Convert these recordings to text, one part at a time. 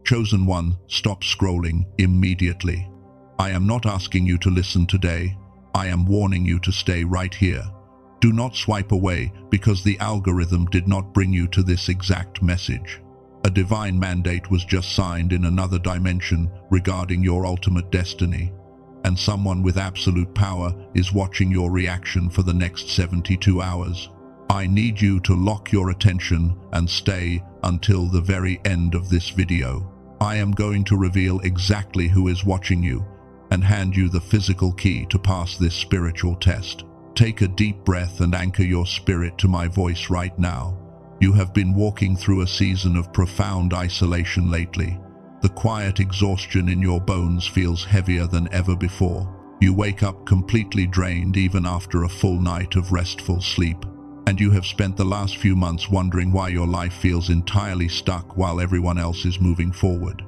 Chosen one, stop scrolling immediately. I am not asking you to listen today. I am warning you to stay right here. Do not swipe away because the algorithm did not bring you to this exact message. A divine mandate was just signed in another dimension regarding your ultimate destiny, and someone with absolute power is watching your reaction for the next 72 hours. I need you to lock your attention and stay until the very end of this video. I am going to reveal exactly who is watching you and hand you the physical key to pass this spiritual test. Take a deep breath and anchor your spirit to my voice right now. You have been walking through a season of profound isolation lately. The quiet exhaustion in your bones feels heavier than ever before. You wake up completely drained even after a full night of restful sleep. And you have spent the last few months wondering why your life feels entirely stuck while everyone else is moving forward.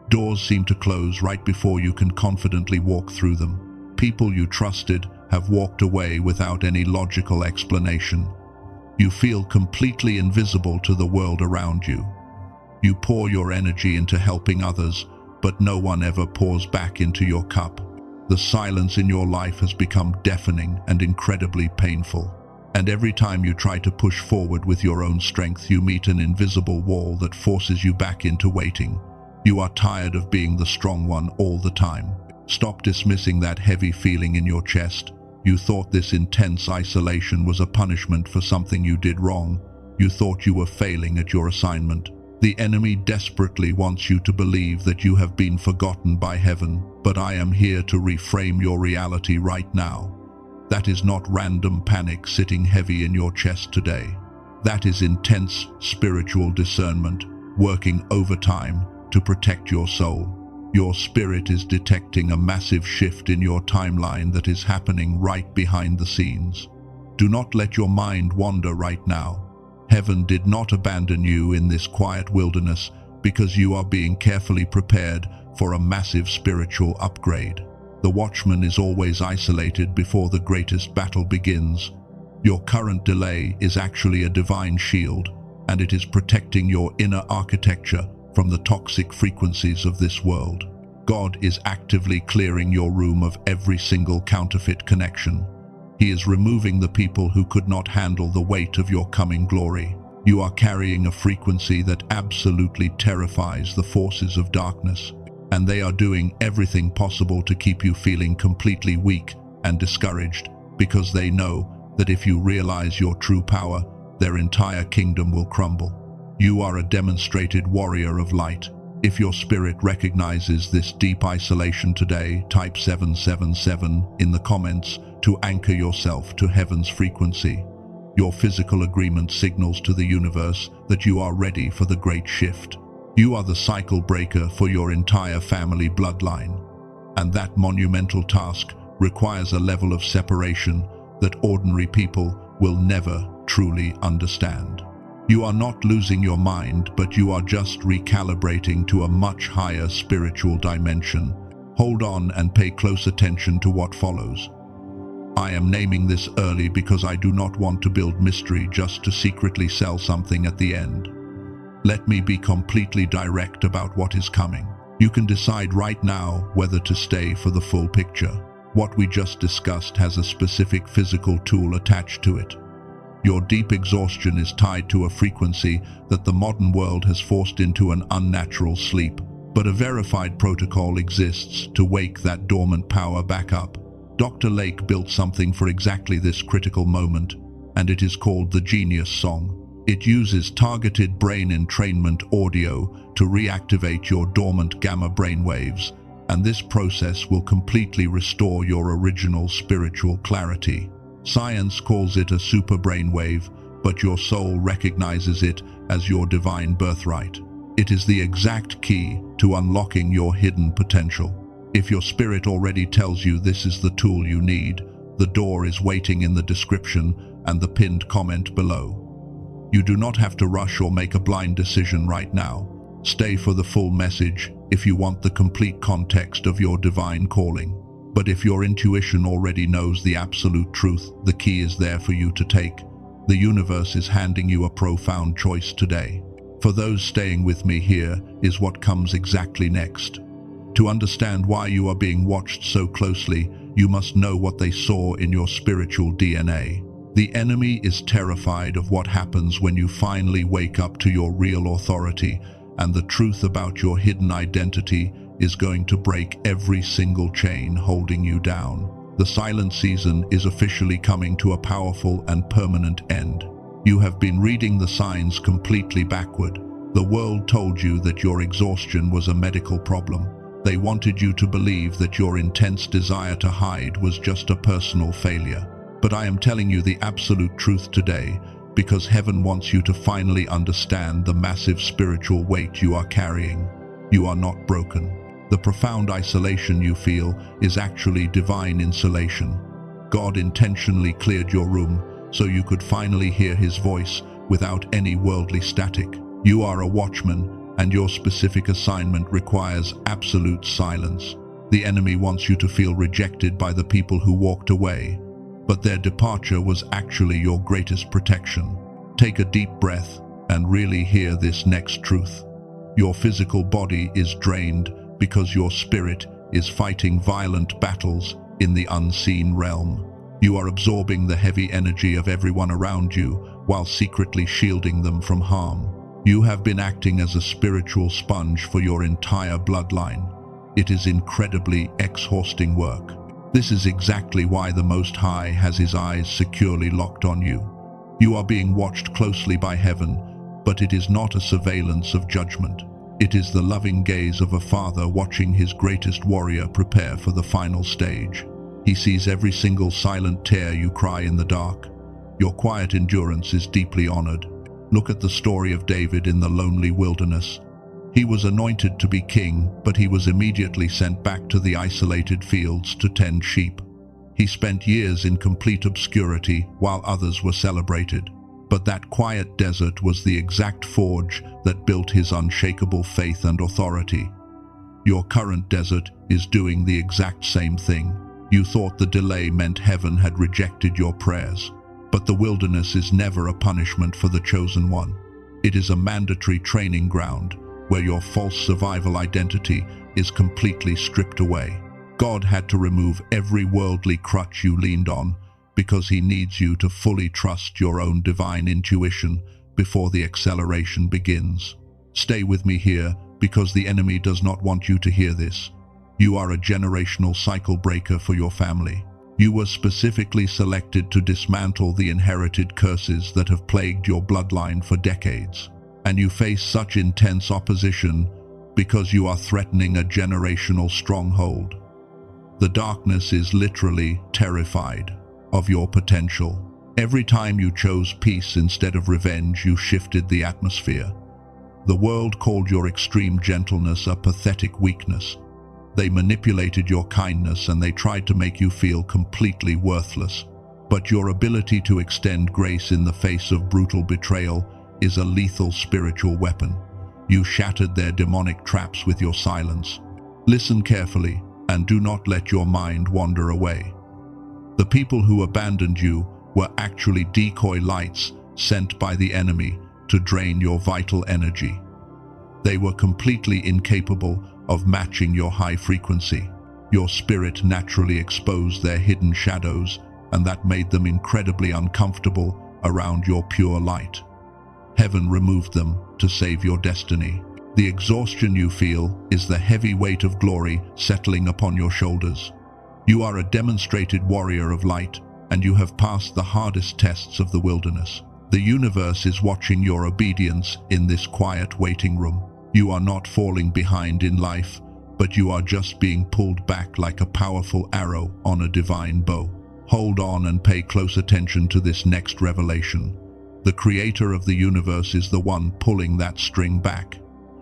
Doors seem to close right before you can confidently walk through them. People you trusted have walked away without any logical explanation. You feel completely invisible to the world around you. You pour your energy into helping others, but no one ever pours back into your cup. The silence in your life has become deafening and incredibly painful. And every time you try to push forward with your own strength, you meet an invisible wall that forces you back into waiting. You are tired of being the strong one all the time. Stop dismissing that heavy feeling in your chest. You thought this intense isolation was a punishment for something you did wrong. You thought you were failing at your assignment. The enemy desperately wants you to believe that you have been forgotten by heaven, but I am here to reframe your reality right now. That is not random panic sitting heavy in your chest today. That is intense spiritual discernment, working overtime to protect your soul. Your spirit is detecting a massive shift in your timeline that is happening right behind the scenes. Do not let your mind wander right now. Heaven did not abandon you in this quiet wilderness because you are being carefully prepared for a massive spiritual upgrade. The watchman is always isolated before the greatest battle begins. Your current delay is actually a divine shield, and it is protecting your inner architecture from the toxic frequencies of this world. God is actively clearing your room of every single counterfeit connection. He is removing the people who could not handle the weight of your coming glory. You are carrying a frequency that absolutely terrifies the forces of darkness, and they are doing everything possible to keep you feeling completely weak and discouraged, because they know that if you realize your true power, their entire kingdom will crumble. You are a demonstrated warrior of light. If your spirit recognizes this deep isolation today, type 777 in the comments to anchor yourself to heaven's frequency. Your physical agreement signals to the universe that you are ready for the great shift. You are the cycle breaker for your entire family bloodline. And that monumental task requires a level of separation that ordinary people will never truly understand. You are not losing your mind, but you are just recalibrating to a much higher spiritual dimension. Hold on and pay close attention to what follows. I am naming this early because I do not want to build mystery just to secretly sell something at the end. Let me be completely direct about what is coming. You can decide right now whether to stay for the full picture. What we just discussed has a specific physical tool attached to it. Your deep exhaustion is tied to a frequency that the modern world has forced into an unnatural sleep, but a verified protocol exists to wake that dormant power back up. Dr. Lake built something for exactly this critical moment, and it is called the Genius Song. It uses targeted brain entrainment audio to reactivate your dormant gamma brainwaves, and this process will completely restore your original spiritual clarity. Science calls it a super brainwave, but your soul recognizes it as your divine birthright. It is the exact key to unlocking your hidden potential. If your spirit already tells you this is the tool you need, the door is waiting in the description and the pinned comment below. You do not have to rush or make a blind decision right now. Stay for the full message if you want the complete context of your divine calling. But if your intuition already knows the absolute truth, the key is there for you to take. The universe is handing you a profound choice today. For those staying with me, here is what comes exactly next. To understand why you are being watched so closely, you must know what they saw in your spiritual DNA. The enemy is terrified of what happens when you finally wake up to your real authority, and the truth about your hidden identity is going to break every single chain holding you down. The silent season is officially coming to a powerful and permanent end. You have been reading the signs completely backward. The world told you that your exhaustion was a medical problem. They wanted you to believe that your intense desire to hide was just a personal failure. But I am telling you the absolute truth today, because heaven wants you to finally understand the massive spiritual weight you are carrying. You are not broken. The profound isolation you feel is actually divine insulation. God intentionally cleared your room so you could finally hear his voice without any worldly static. You are a watchman, and your specific assignment requires absolute silence. The enemy wants you to feel rejected by the people who walked away, but their departure was actually your greatest protection. Take a deep breath and really hear this next truth. Your physical body is drained because your spirit is fighting violent battles in the unseen realm. You are absorbing the heavy energy of everyone around you while secretly shielding them from harm. You have been acting as a spiritual sponge for your entire bloodline. It is incredibly exhausting work. This is exactly why the Most High has his eyes securely locked on you. You are being watched closely by heaven, but it is not a surveillance of judgment. It is the loving gaze of a father watching his greatest warrior prepare for the final stage. He sees every single silent tear you cry in the dark. Your quiet endurance is deeply honored. Look at the story of David in the lonely wilderness. He was anointed to be king, but he was immediately sent back to the isolated fields to tend sheep. He spent years in complete obscurity while others were celebrated. But that quiet desert was the exact forge that built his unshakable faith and authority. Your current desert is doing the exact same thing. You thought the delay meant heaven had rejected your prayers. But the wilderness is never a punishment for the chosen one. It is a mandatory training ground where your false survival identity is completely stripped away. God had to remove every worldly crutch you leaned on because he needs you to fully trust your own divine intuition before the acceleration begins. Stay with me here because the enemy does not want you to hear this. You are a generational cycle breaker for your family. You were specifically selected to dismantle the inherited curses that have plagued your bloodline for decades. And you face such intense opposition because you are threatening a generational stronghold. The darkness is literally terrified of your potential. Every time you chose peace instead of revenge, you shifted the atmosphere. The world called your extreme gentleness a pathetic weakness. They manipulated your kindness and they tried to make you feel completely worthless. But your ability to extend grace in the face of brutal betrayal is a lethal spiritual weapon. You shattered their demonic traps with your silence. Listen carefully and do not let your mind wander away. The people who abandoned you were actually decoy lights sent by the enemy to drain your vital energy. They were completely incapable of matching your high frequency. Your spirit naturally exposed their hidden shadows, and that made them incredibly uncomfortable around your pure light. Heaven removed them to save your destiny. The exhaustion you feel is the heavy weight of glory settling upon your shoulders. You are a demonstrated warrior of light, and you have passed the hardest tests of the wilderness. The universe is watching your obedience in this quiet waiting room. You are not falling behind in life, but you are just being pulled back like a powerful arrow on a divine bow. Hold on and pay close attention to this next revelation. The creator of the universe is the one pulling that string back.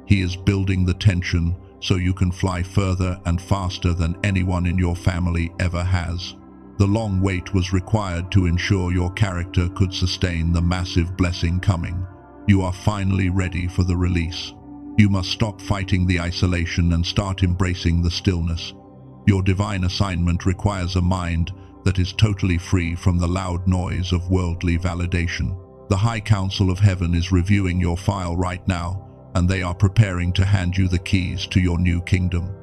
He is building the tension so you can fly further and faster than anyone in your family ever has. The long wait was required to ensure your character could sustain the massive blessing coming. You are finally ready for the release. You must stop fighting the isolation and start embracing the stillness. Your divine assignment requires a mind that is totally free from the loud noise of worldly validation. The High Council of Heaven is reviewing your file right now, and they are preparing to hand you the keys to your new kingdom.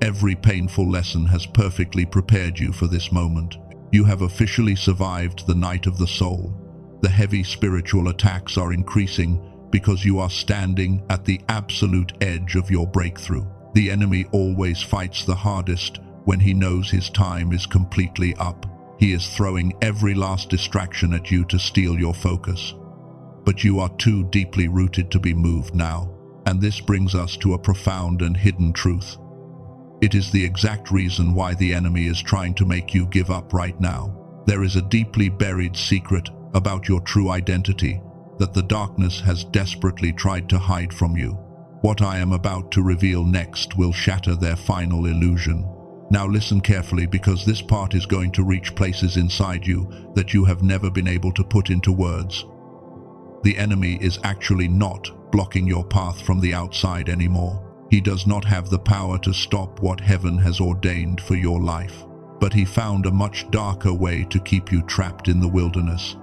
Every painful lesson has perfectly prepared you for this moment. You have officially survived the night of the soul. The heavy spiritual attacks are increasing because you are standing at the absolute edge of your breakthrough. The enemy always fights the hardest when he knows his time is completely up. He is throwing every last distraction at you to steal your focus. But you are too deeply rooted to be moved now, and this brings us to a profound and hidden truth. It is the exact reason why the enemy is trying to make you give up right now. There is a deeply buried secret about your true identity that the darkness has desperately tried to hide from you. What I am about to reveal next will shatter their final illusion. Now listen carefully, because this part is going to reach places inside you that you have never been able to put into words. The enemy is actually not blocking your path from the outside anymore. He does not have the power to stop what heaven has ordained for your life. But he found a much darker way to keep you trapped in the wilderness.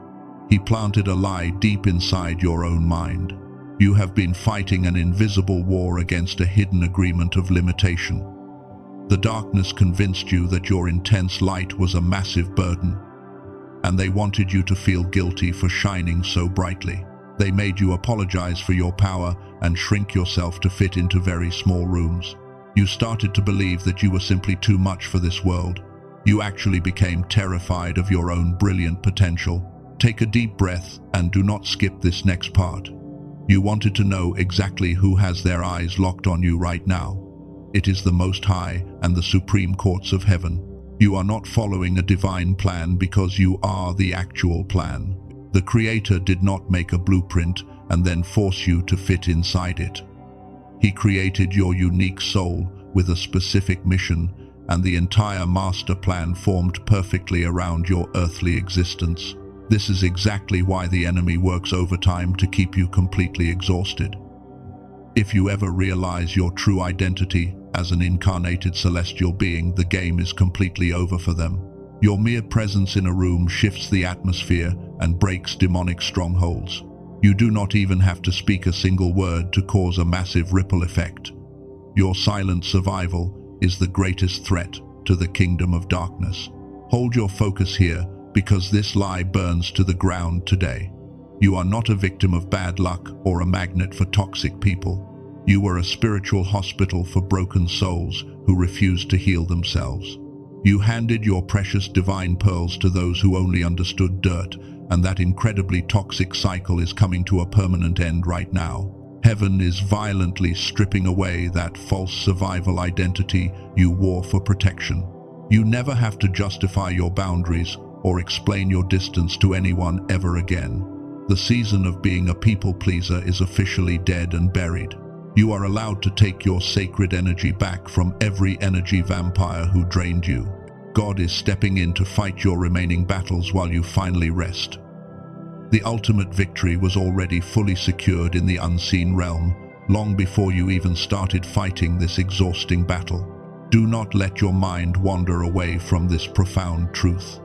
He planted a lie deep inside your own mind. You have been fighting an invisible war against a hidden agreement of limitation. The darkness convinced you that your intense light was a massive burden, and they wanted you to feel guilty for shining so brightly. They made you apologize for your power and shrink yourself to fit into very small rooms. You started to believe that you were simply too much for this world. You actually became terrified of your own brilliant potential. Take a deep breath and do not skip this next part. You wanted to know exactly who has their eyes locked on you right now. It is the Most High and the Supreme Courts of Heaven. You are not following a divine plan because you are the actual plan. The Creator did not make a blueprint and then force you to fit inside it. He created your unique soul with a specific mission, and the entire master plan formed perfectly around your earthly existence. This is exactly why the enemy works overtime to keep you completely exhausted. If you ever realize your true identity as an incarnated celestial being, the game is completely over for them. Your mere presence in a room shifts the atmosphere and breaks demonic strongholds. You do not even have to speak a single word to cause a massive ripple effect. Your silent survival is the greatest threat to the kingdom of darkness. Hold your focus here, because this lie burns to the ground today. You are not a victim of bad luck or a magnet for toxic people. You were a spiritual hospital for broken souls who refused to heal themselves. You handed your precious divine pearls to those who only understood dirt, and that incredibly toxic cycle is coming to a permanent end right now. Heaven is violently stripping away that false survival identity you wore for protection. You never have to justify your boundaries or explain your distance to anyone ever again. The season of being a people pleaser is officially dead and buried. You are allowed to take your sacred energy back from every energy vampire who drained you. God is stepping in to fight your remaining battles while you finally rest. The ultimate victory was already fully secured in the unseen realm, long before you even started fighting this exhausting battle. Do not let your mind wander away from this profound truth.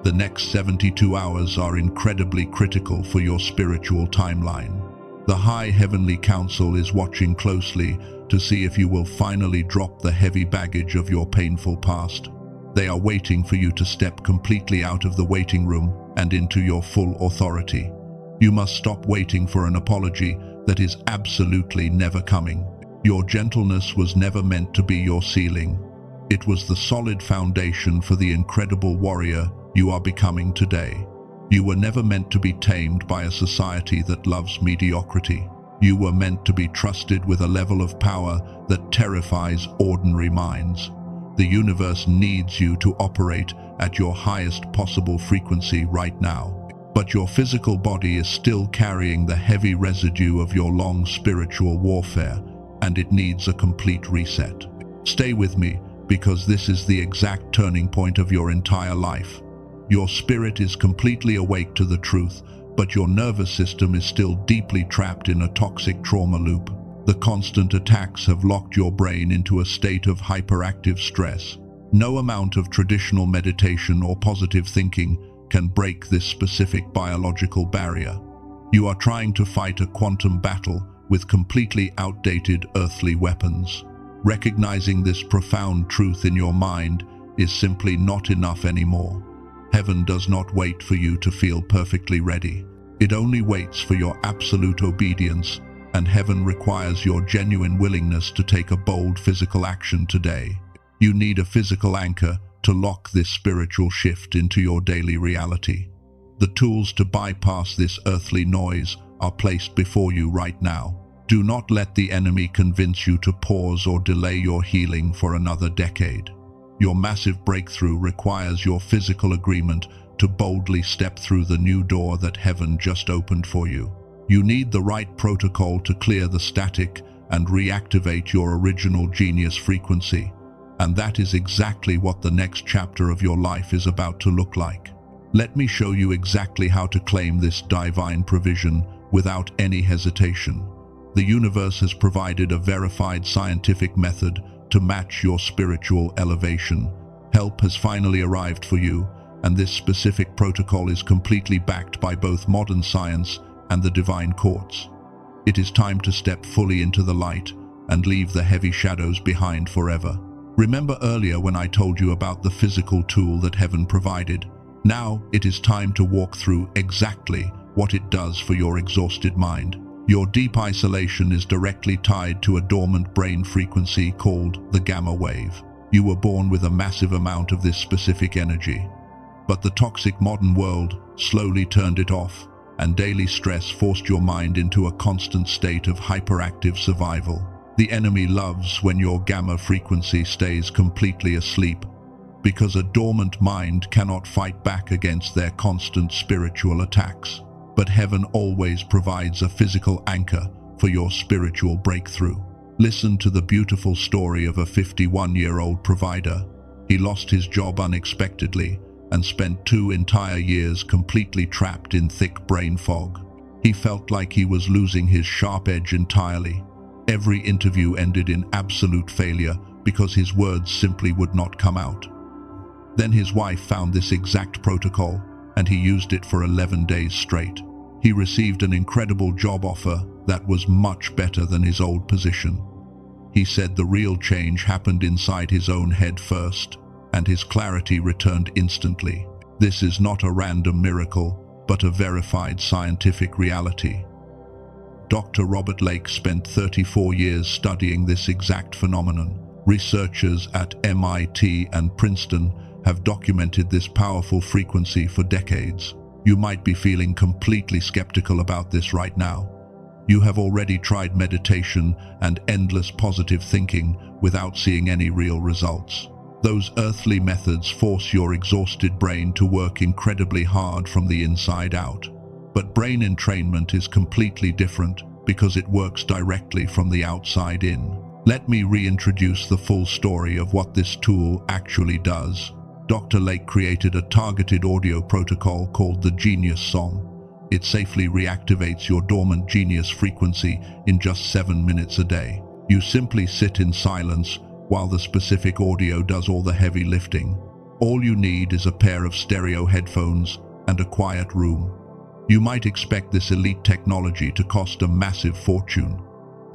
The next 72 hours are incredibly critical for your spiritual timeline. The High Heavenly Council is watching closely to see if you will finally drop the heavy baggage of your painful past. They are waiting for you to step completely out of the waiting room and into your full authority. You must stop waiting for an apology that is absolutely never coming. Your gentleness was never meant to be your ceiling. It was the solid foundation for the incredible warrior you are becoming today. You were never meant to be tamed by a society that loves mediocrity. You were meant to be trusted with a level of power that terrifies ordinary minds. The universe needs you to operate at your highest possible frequency right now. But your physical body is still carrying the heavy residue of your long spiritual warfare, and it needs a complete reset. Stay with me, because this is the exact turning point of your entire life. Your spirit is completely awake to the truth, but your nervous system is still deeply trapped in a toxic trauma loop. The constant attacks have locked your brain into a state of hyperactive stress. No amount of traditional meditation or positive thinking can break this specific biological barrier. You are trying to fight a quantum battle with completely outdated earthly weapons. Recognizing this profound truth in your mind is simply not enough anymore. Heaven does not wait for you to feel perfectly ready. It only waits for your absolute obedience, and heaven requires your genuine willingness to take a bold physical action today. You need a physical anchor to lock this spiritual shift into your daily reality. The tools to bypass this earthly noise are placed before you right now. Do not let the enemy convince you to pause or delay your healing for another decade. Your massive breakthrough requires your physical agreement to boldly step through the new door that heaven just opened for you. You need the right protocol to clear the static and reactivate your original genius frequency. And that is exactly what the next chapter of your life is about to look like. Let me show you exactly how to claim this divine provision without any hesitation. The universe has provided a verified scientific method to match your spiritual elevation. Help has finally arrived for you, and this specific protocol is completely backed by both modern science and the divine courts. It is time to step fully into the light and leave the heavy shadows behind forever. Remember earlier when I told you about the physical tool that heaven provided? Now it is time to walk through exactly what it does for your exhausted mind. Your deep isolation is directly tied to a dormant brain frequency called the gamma wave. You were born with a massive amount of this specific energy. But the toxic modern world slowly turned it off, and daily stress forced your mind into a constant state of hyperactive survival. The enemy loves when your gamma frequency stays completely asleep, because a dormant mind cannot fight back against their constant spiritual attacks. But heaven always provides a physical anchor for your spiritual breakthrough. Listen to the beautiful story of a 51-year-old provider. He lost his job unexpectedly and spent 2 entire years completely trapped in thick brain fog. He felt like he was losing his sharp edge entirely. Every interview ended in absolute failure because his words simply would not come out. Then his wife found this exact protocol, and he used it for 11 days straight. He received an incredible job offer that was much better than his old position. He said the real change happened inside his own head first, and his clarity returned instantly. This is not a random miracle, but a verified scientific reality. Dr. Robert Lake spent 34 years studying this exact phenomenon. Researchers at MIT and Princeton have documented this powerful frequency for decades. You might be feeling completely skeptical about this right now. You have already tried meditation and endless positive thinking without seeing any real results. Those earthly methods force your exhausted brain to work incredibly hard from the inside out. But brain entrainment is completely different because it works directly from the outside in. Let me reintroduce the full story of what this tool actually does. Dr. Lake created a targeted audio protocol called the Genius Song. It safely reactivates your dormant genius frequency in just 7 minutes a day. You simply sit in silence while the specific audio does all the heavy lifting. All you need is a pair of stereo headphones and a quiet room. You might expect this elite technology to cost a massive fortune.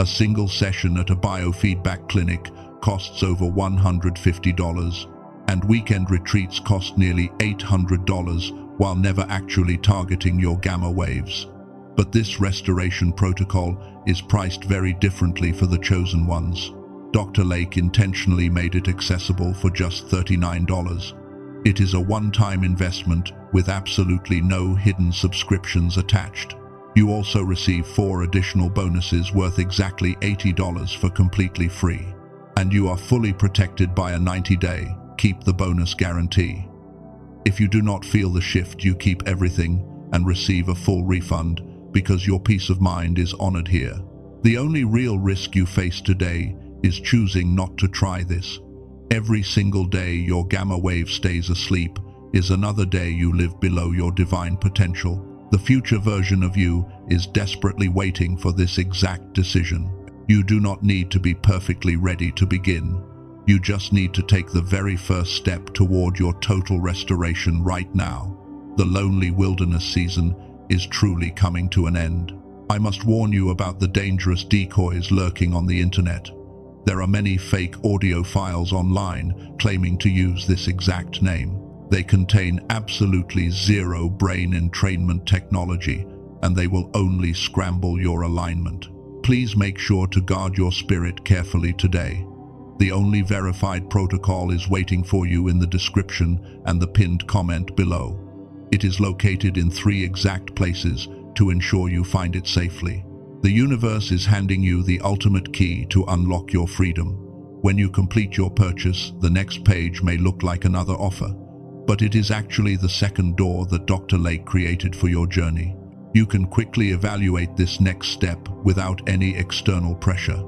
A single session at a biofeedback clinic costs over $150, and weekend retreats cost nearly $800 while never actually targeting your gamma waves. But this restoration protocol is priced very differently for the chosen ones. Dr. Lake intentionally made it accessible for just $39. It is a one-time investment with absolutely no hidden subscriptions attached. You also receive 4 additional bonuses worth exactly $80 for completely free. And you are fully protected by a 90-day keep the bonus guarantee. If you do not feel the shift, you keep everything and receive a full refund because your peace of mind is honored here. The only real risk you face today is choosing not to try this. Every single day your gamma wave stays asleep is another day you live below your divine potential. The future version of you is desperately waiting for this exact decision. You do not need to be perfectly ready to begin. You just need to take the very first step toward your total restoration right now. The lonely wilderness season is truly coming to an end. I must warn you about the dangerous decoys lurking on the internet. There are many fake audio files online claiming to use this exact name. They contain absolutely zero brain entrainment technology, and they will only scramble your alignment. Please make sure to guard your spirit carefully today. The only verified protocol is waiting for you in the description and the pinned comment below. It is located in 3 exact places to ensure you find it safely. The universe is handing you the ultimate key to unlock your freedom. When you complete your purchase, the next page may look like another offer, but it is actually the second door that Dr. Lake created for your journey. You can quickly evaluate this next step without any external pressure.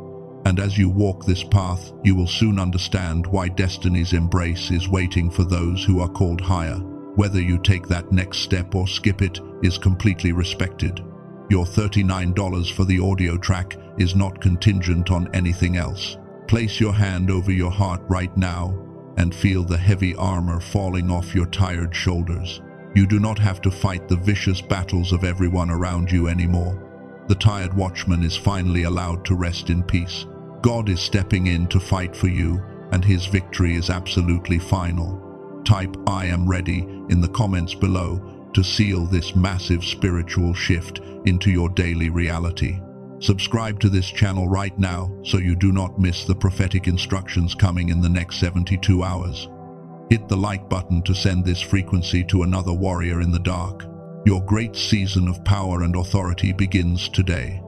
And as you walk this path, you will soon understand why destiny's embrace is waiting for those who are called higher. Whether you take that next step or skip it is completely respected. Your $39 for the audio track is not contingent on anything else. Place your hand over your heart right now and feel the heavy armor falling off your tired shoulders. You do not have to fight the vicious battles of everyone around you anymore. The tired watchman is finally allowed to rest in peace. God is stepping in to fight for you, and his victory is absolutely final. Type "I am ready" in the comments below to seal this massive spiritual shift into your daily reality. Subscribe to this channel right now so you do not miss the prophetic instructions coming in the next 72 hours. Hit the like button to send this frequency to another warrior in the dark. Your great season of power and authority begins today.